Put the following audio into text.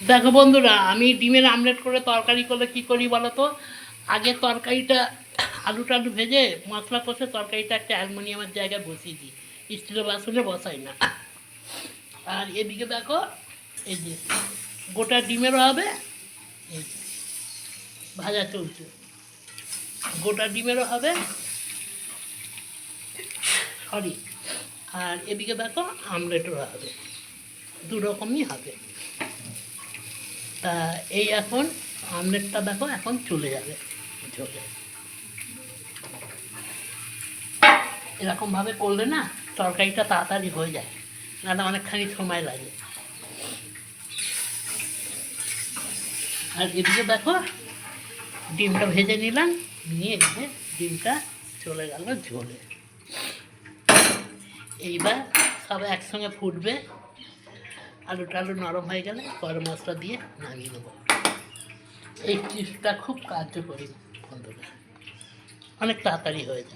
দেখো বন্ধুরা, আমি ডিমের আমলেট করে তরকারি করলে কী করি বলো তো। আগে তরকারিটা আলু টালু ভেজে মশলা কষে তরকারিটা একটা অ্যালুমিনিয়ামের জায়গায় বসিয়ে দিই, স্টিলের বাসনে বসাই না। আর এদিকে দেখো, এই যে গোটা ডিমেরও হবে, এই যে ভাজা চলছে, গোটা ডিমেরও হবে, সরি। আর এদিকে দেখো আমলেটেরও হবে, দু রকমই হবে। তা এই এখন আমলেটটা দেখো এখন চলে যাবে ঝোলে। এরকমভাবে করলে না তরকারিটা তাড়াতাড়ি হয়ে যায়, নাহলে অনেকখানি সময় লাগে। আর এদিকে দেখো ডিমটা ভেজে নিলাম, নিয়ে এসে ডিমটা চলে গেল ঝোলে। এইবার সব একসঙ্গে ফুটবে, আলু টালু নরম হয়ে গেলে গরম মশলা দিয়ে নামিয়ে নেবো। এই টিপসটা খুব কার্যকরী বন্ধুরা, অনেক তাড়াতাড়ি হয়ে যায়।